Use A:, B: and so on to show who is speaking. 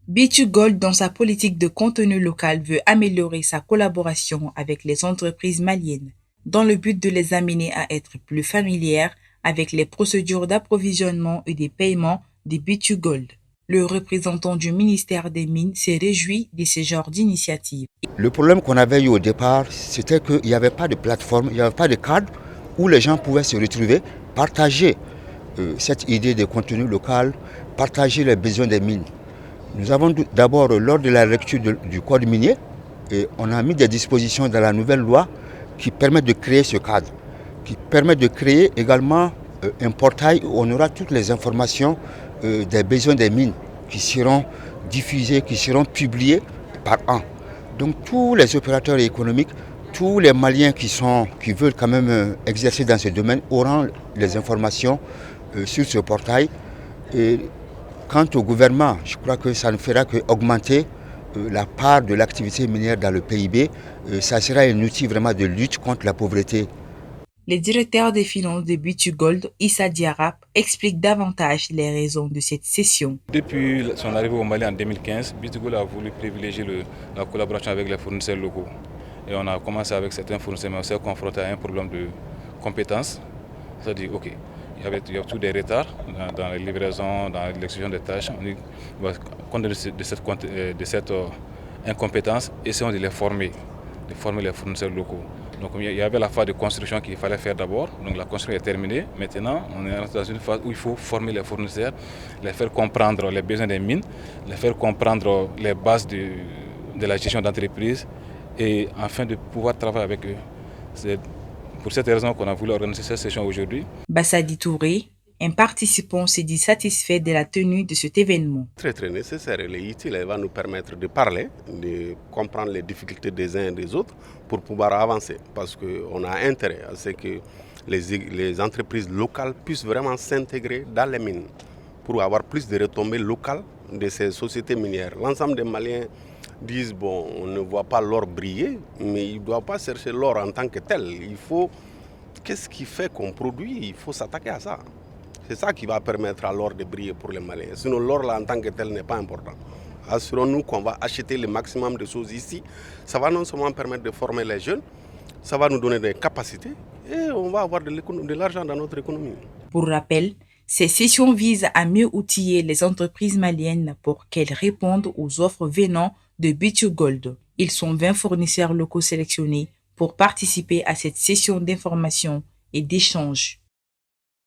A: B2Gold, dans sa politique de contenu local, veut améliorer sa collaboration avec les entreprises maliennes, dans le but de les amener à être plus familières avec les procédures d'approvisionnement et des paiements de B2Gold. Le représentant du ministère des Mines s'est réjoui de ce genre d'initiative.
B: Le problème qu'on avait eu au départ, c'était qu'il n'y avait pas de plateforme, il n'y avait pas de cadre où les gens pouvaient se retrouver, partager cette idée de contenu local, partager les besoins des mines. Nous avons d'abord, lors de la lecture du code minier, on a mis des dispositions dans la nouvelle loi qui permettent de créer ce cadre, qui permettent de créer également un portail où on aura toutes les informations des besoins des mines qui seront diffusées, qui seront publiées par an. Donc tous les opérateurs économiques, tous les Maliens qui veulent quand même exercer dans ce domaine auront les informations sur ce portail. Et quant au gouvernement, je crois que ça ne fera qu'augmenter la part de l'activité minière dans le PIB. Ça sera un outil vraiment de lutte contre la pauvreté.
A: Le directeur des finances de B2Gold, Issa Diarap, explique davantage les raisons de cette cession.
C: Depuis son arrivée au Mali en 2015, B2Gold a voulu privilégier la collaboration avec les fournisseurs locaux. Et on a commencé avec certains fournisseurs, mais on s'est confronté à un problème de compétences. C'est-à-dire, OK, il y avait tous des retards dans les livraisons, dans l'exécution des tâches. Compte tenu de cette incompétence, essayons de former les fournisseurs locaux. Donc il y avait la phase de construction qu'il fallait faire d'abord. Donc la construction est terminée. Maintenant, on est dans une phase où il faut former les fournisseurs, les faire comprendre les besoins des mines, les faire comprendre les bases de la gestion d'entreprise et afin de pouvoir travailler avec eux. C'est pour cette raison qu'on a voulu organiser cette session aujourd'hui.
A: Bassadi Touré, un participant, s'est dit satisfait de la tenue de cet événement.
D: Très nécessaire, elle est utile, elle va nous permettre de parler, de comprendre les difficultés des uns et des autres pour pouvoir avancer. Parce qu'on a intérêt à ce que les entreprises locales puissent vraiment s'intégrer dans les mines pour avoir plus de retombées locales de ces sociétés minières. L'ensemble des Maliens disent, bon, on ne voit pas l'or briller, mais ils ne doivent pas chercher l'or en tant que tel. Il faut, qu'est-ce qui fait qu'on produit? Il faut s'attaquer à ça. C'est ça qui va permettre à l'or de briller pour les Maliens. Sinon, l'or là en tant que tel n'est pas important. Assurons-nous qu'on va acheter le maximum de choses ici. Ça va non seulement permettre de former les jeunes, ça va nous donner des capacités et on va avoir de l'argent dans notre économie.
A: Pour rappel, ces sessions visent à mieux outiller les entreprises maliennes pour qu'elles répondent aux offres venant de B2Gold. Ils sont 20 fournisseurs locaux sélectionnés pour participer à cette session d'information et d'échange.